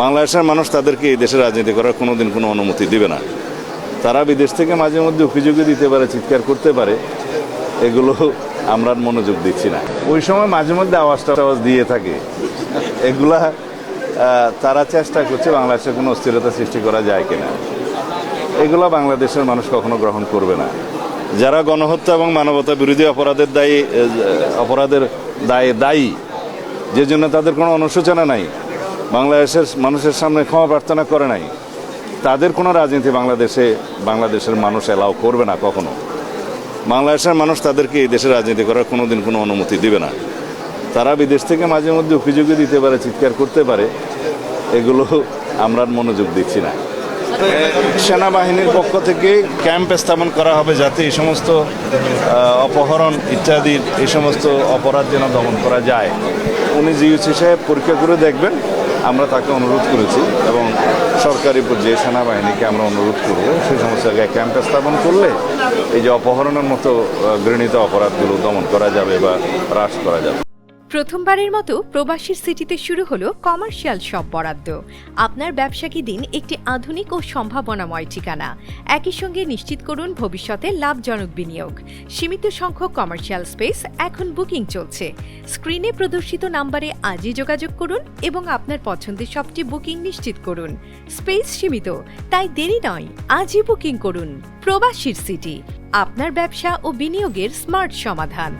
বাংলাদেশের মানুষ তাদেরকে এই দেশে রাজনীতি করার কোনোদিন কোনো অনুমতি দিবে না। তারা বিদেশ থেকে মাঝে মধ্যে অভিযোগও দিতে পারে, চিৎকার করতে পারে, এগুলো আমরা মনোযোগ দিচ্ছি না। ওই সময় মাঝে মধ্যে আওয়াজ দিয়ে থাকে, এগুলা তারা চেষ্টা করছে বাংলাদেশের কোনো অস্থিরতা সৃষ্টি করা যায় কিনা। এগুলা বাংলাদেশের মানুষ কখনো গ্রহণ করবে না। যারা গণহত্যা এবং মানবতা বিরোধী অপরাধের দায়ে দায়ী, যে জন্য তাদের কোনো অনুশোচনা নাই, বাংলাদেশের মানুষের সামনে ক্ষমা প্রার্থনা করে নাই, তাদের কোনো রাজনীতি বাংলাদেশের মানুষ এলাও করবে না কখনো। বাংলাদেশের মানুষ তাদেরকে এই দেশে রাজনীতি করার কোনোদিন কোনো অনুমতি দিবে না। তারা বিদেশ থেকে মাঝে মধ্যে অভিযোগও দিতে পারে, চিৎকার করতে পারে, এগুলো আমরা মনোযোগ দিচ্ছি না। সেনাবাহিনীর পক্ষ থেকে ক্যাম্প স্থাপন করা হবে যাতে এই সমস্ত অপহরণ ইত্যাদির এই সমস্ত অপরাধ যেন দমন করা যায়। উনি জিইউসি সাহেব পরীক্ষা করে দেখবেন, আমরা তাকে অনুরোধ করেছি এবং সরকারি পর্যায়ে সেনাবাহিনীকে আমরা অনুরোধ করব সেই সমস্ত জায়গায় ক্যাম্প স্থাপন করলে এই যে অপহরণের মতো ঘৃণিত অপরাধগুলো দমন করা যাবে বা হ্রাস করা যাবে। প্রথমবারের মতো প্রবাসীর সিটিতে শুরু হলো কমার্শিয়াল শপ বরাদ্দ। আপনার ব্যবসাকে দিন একটি আধুনিক ও সম্ভাবনাময় ঠিকানা। একই সঙ্গে নিশ্চিত করুন ভবিষ্যতে লাভজনক বিনিয়োগ। সীমিত সংখ্যক কমার্শিয়াল স্পেস এখন বুকিং চলছে। স্ক্রিনে প্রদর্শিত নাম্বারে আজই যোগাযোগ করুন এবং আপনার পছন্দের শপটি বুকিং নিশ্চিত করুন। স্পেস সীমিত, তাই দেরি নয়, আজই বুকিং করুন। প্রবাসীর সিটি, আপনার ব্যবসা ও বিনিয়োগের স্মার্ট সমাধান।